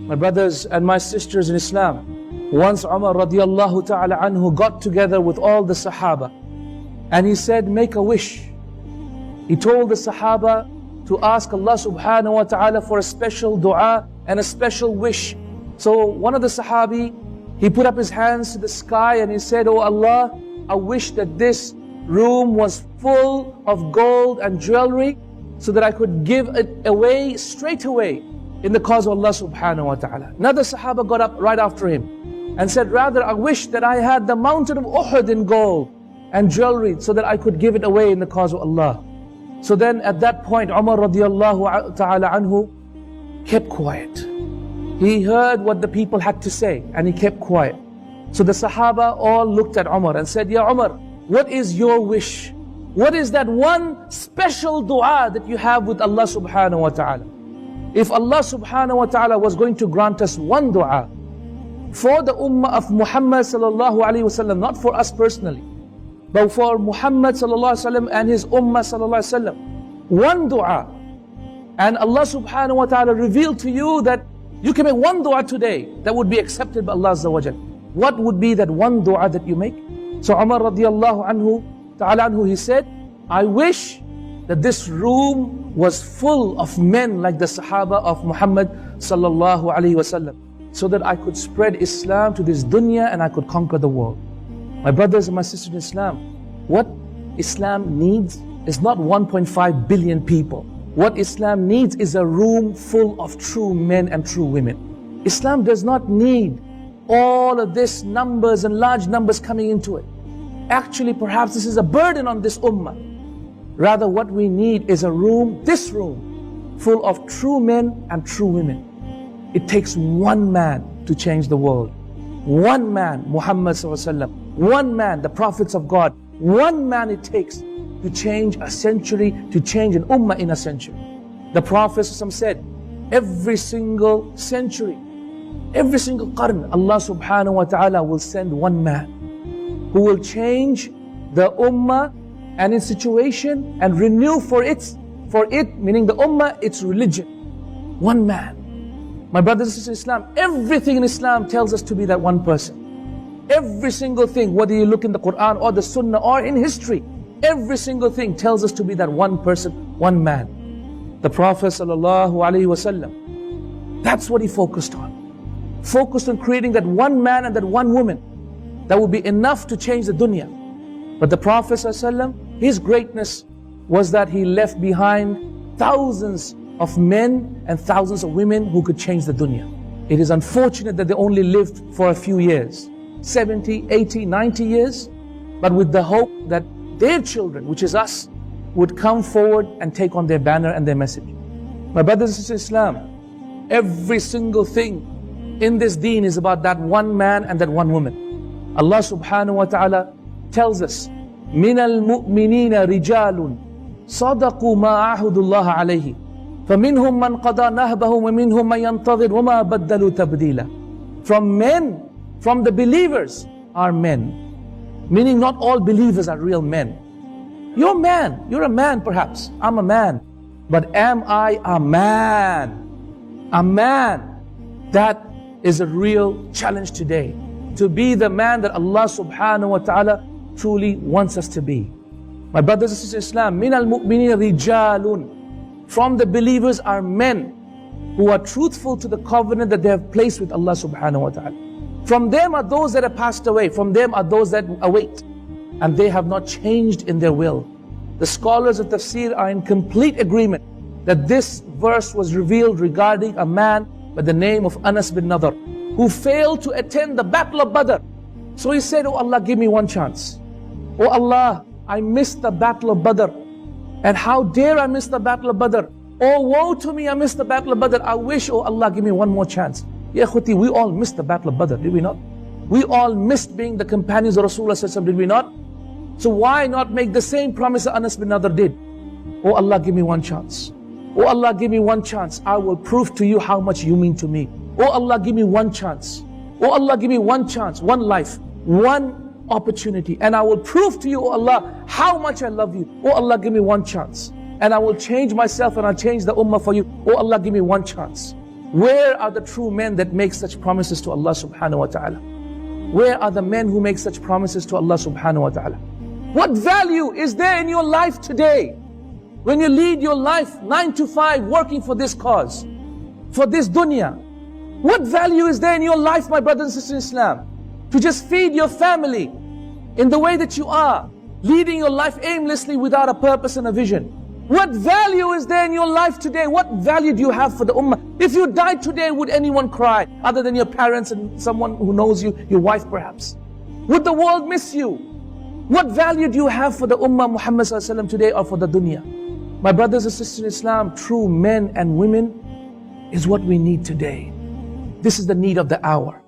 My brothers and my sisters in Islam, once Umar radiallahu ta'ala anhu got together with all the Sahaba and he said, make a wish. He told the Sahaba to ask Allah subhanahu wa ta'ala for a special dua and a special wish. So one of the Sahabi, he put up his hands to the sky and he said, Oh Allah, I wish that this room was full of gold and jewelry so that I could give it away straight away in the cause of Allah subhanahu wa ta'ala. Another Sahaba got up right after him and said, rather I wish that I had the mountain of Uhud in gold and jewelry so that I could give it away in the cause of Allah. So then at that point, Umar radiallahu ta'ala anhu kept quiet. He heard what the people had to say and he kept quiet. So the Sahaba all looked at Umar and said, Ya Umar, what is your wish? What is that one special dua that you have with Allah subhanahu wa ta'ala? If Allah subhanahu wa ta'ala was going to grant us one dua for the ummah of Muhammad sallallahu alayhi wasallam, not for us personally, but for Muhammad sallallahu alayhi wasallam and his ummah sallallahu alayhi wasallam, one dua, and Allah subhanahu wa ta'ala revealed to you that you can make one dua today that would be accepted by Allah azza wa jal, what would be that one dua that you make? So Umar radiallahu anhu ta'ala anhu, he said, I wish that this room was full of men like the Sahaba of Muhammad sallallahu alayhi wasallam, so that I could spread Islam to this dunya and I could conquer the world. My brothers and my sisters in Islam, what Islam needs is not 1.5 billion people. What Islam needs is a room full of true men and true women. Islam does not need all of this numbers and large numbers coming into it. Actually, perhaps this is a burden on this ummah. Rather, what we need is a room, this room, full of true men and true women. It takes one man to change the world. One man, Muhammad sallallahu alaihi wasallam. One man, the prophets of God. One man it takes to change a century, to change an ummah in a century. The Prophet said, every single century, every single qarn, Allah subhanahu wa ta'ala will send one man who will change the ummah and its situation and renew for it, meaning the ummah, its religion. One man. My brothers and sisters in Islam, everything in Islam tells us to be that one person. Every single thing, whether you look in the Quran or the Sunnah or in history, every single thing tells us to be that one person, one man. The Prophet sallallahu alaihi wasallam, that's what he focused on. Focused on creating that one man and that one woman that would be enough to change the dunya. But the Prophet sallallahu alaihi wasallam, his greatness was that he left behind thousands of men and thousands of women who could change the dunya. It is unfortunate that they only lived for a few years, 70, 80, 90 years, but with the hope that their children, which is us, would come forward and take on their banner and their message. My brothers and sisters in Islam, every single thing in this deen is about that one man and that one woman. Allah subhanahu wa ta'ala tells us, مِنَ الْمُؤْمِنِينَ رِجَالٌ صَدَقُوا مَا عَهُدُ اللَّهَ عَلَيْهِ فَمِنْهُمْ مَنْ قَضَى نَهْبَهُ وَمِنْهُمْ مَنْ يَنْتَظِرُ وَمَا بَدَّلُوا تَبْدِيلًا. From men, from the believers are men. Meaning not all believers are real men. You're a man, you're a man perhaps, I'm a man. But am I a man? A man. That is a real challenge today. To be the man that Allah subhanahu wa ta'ala truly wants us to be. My brothers and sisters in Islam, مِنَ الْمُؤْمِنِينَ رِجَالٌ. From the believers are men who are truthful to the covenant that they have placed with Allah subhanahu wa ta'ala. From them are those that have passed away. From them are those that await. And they have not changed in their will. The scholars of tafsir are in complete agreement that this verse was revealed regarding a man by the name of Anas bin Nadr, who failed to attend the battle of Badr. So he said, Oh Allah, give me one chance. Oh Allah, I missed the battle of Badr. And how dare I miss the battle of Badr? Oh woe to me, I missed the battle of Badr. I wish, oh Allah, give me one more chance. Ya khuti, we all missed the battle of Badr, did we not? We all missed being the companions of Rasulullah, did we not? So why not make the same promise that Anas bin Nadr did? Oh Allah, give me one chance. Oh Allah, give me one chance. I will prove to you how much you mean to me. Oh Allah, give me one chance. Oh Allah, give me one chance, one life, one opportunity. And I will prove to you, oh Allah, how much I love you. Oh Allah, give me one chance. And I will change myself and I'll change the ummah for you. Oh Allah, give me one chance. Where are the true men that make such promises to Allah subhanahu wa ta'ala? Where are the men who make such promises to Allah subhanahu wa ta'ala? What value is there in your life today when you lead your life 9 to 5 working for this cause, for this dunya? What value is there in your life, my brothers and sisters in Islam, to just feed your family in the way that you are, leading your life aimlessly without a purpose and a vision? What value is there in your life today? What value do you have for the ummah? If you died today, would anyone cry other than your parents and someone who knows you, your wife perhaps? Would the world miss you? What value do you have for the ummah Muhammad sallallahu alaihi wasallam today or for the dunya? My brothers and sisters in Islam, true men and women is what we need today. This is the need of the hour.